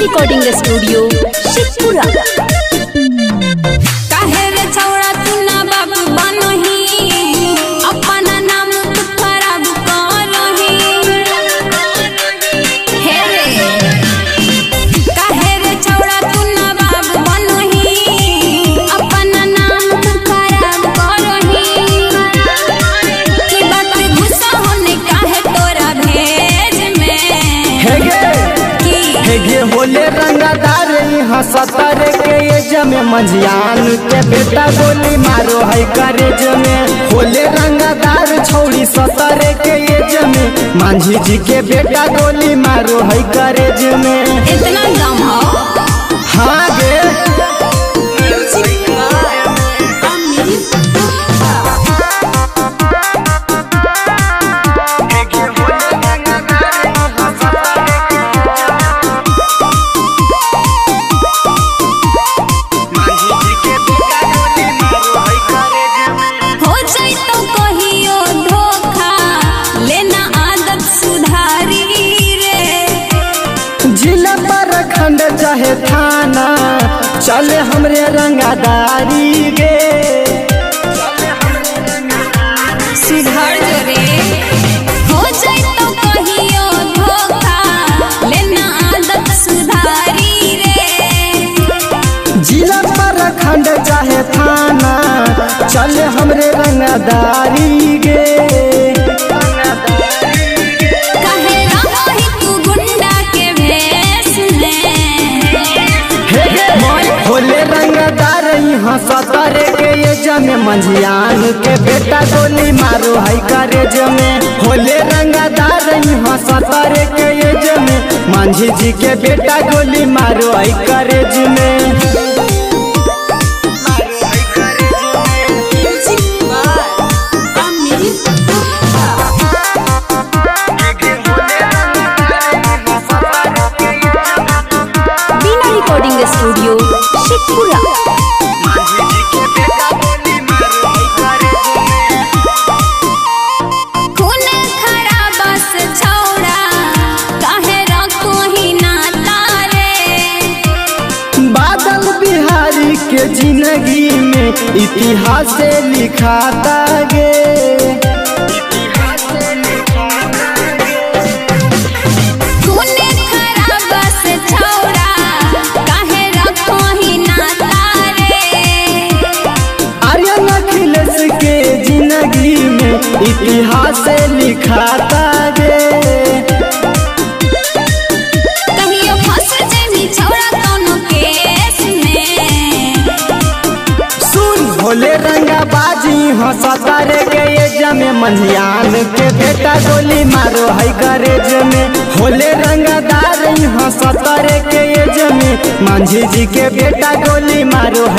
Recording studio Sheikhpura. काहे रे छौड़ा तू ना बाबू बनही, अपन नाम तू खराब करही। हे रे काहे रे छौड़ा तू ना बाबू बनही, अपन नाम तू खराब करही। की बात गुस्सा होने काहे तोरा भेज में हेगे होले रंगदार हंसतर के एज में मंझियान के बेटा गोली मारो है करेज में। होले रंगदार छौड़ी 17 के एज में मांझी जी के बेटा गोली मारो है करेज में। इतना दम हो हाँ गे खंड चाहे थाना चले हमरे रंगादारी गे। सुधर जो रे हो जाए तो कहियो धोखा, लेना आदत सुधारी रे। जिला पर खंड चाहे थाना चले हमरे रंगादारी गे। होले रंगदार हंसतर के एज में मंझियान के बेटा गोली मारो है करेज में। होले रंगदार हंसतर के एज में मांझी जी के बेटा गोली मारो है करेज में। Recording studio Sheikhpura. खून खराब से छौड़ा काहे रखो ही ना तारे। बादल बिहारी के जिंदगी में इतिहास लिखाता गे। इतिहास लिखाता गे। कहियो फंस जानी छौड़ा कोनो केस में। सुन भोले रंगा बाजी हंसतर के एज में मंझियान के बेटा गोली मारो है करेज में। भोले रंगदार हंसतर के एज में मांझी जी के बेटा गोली मारो है।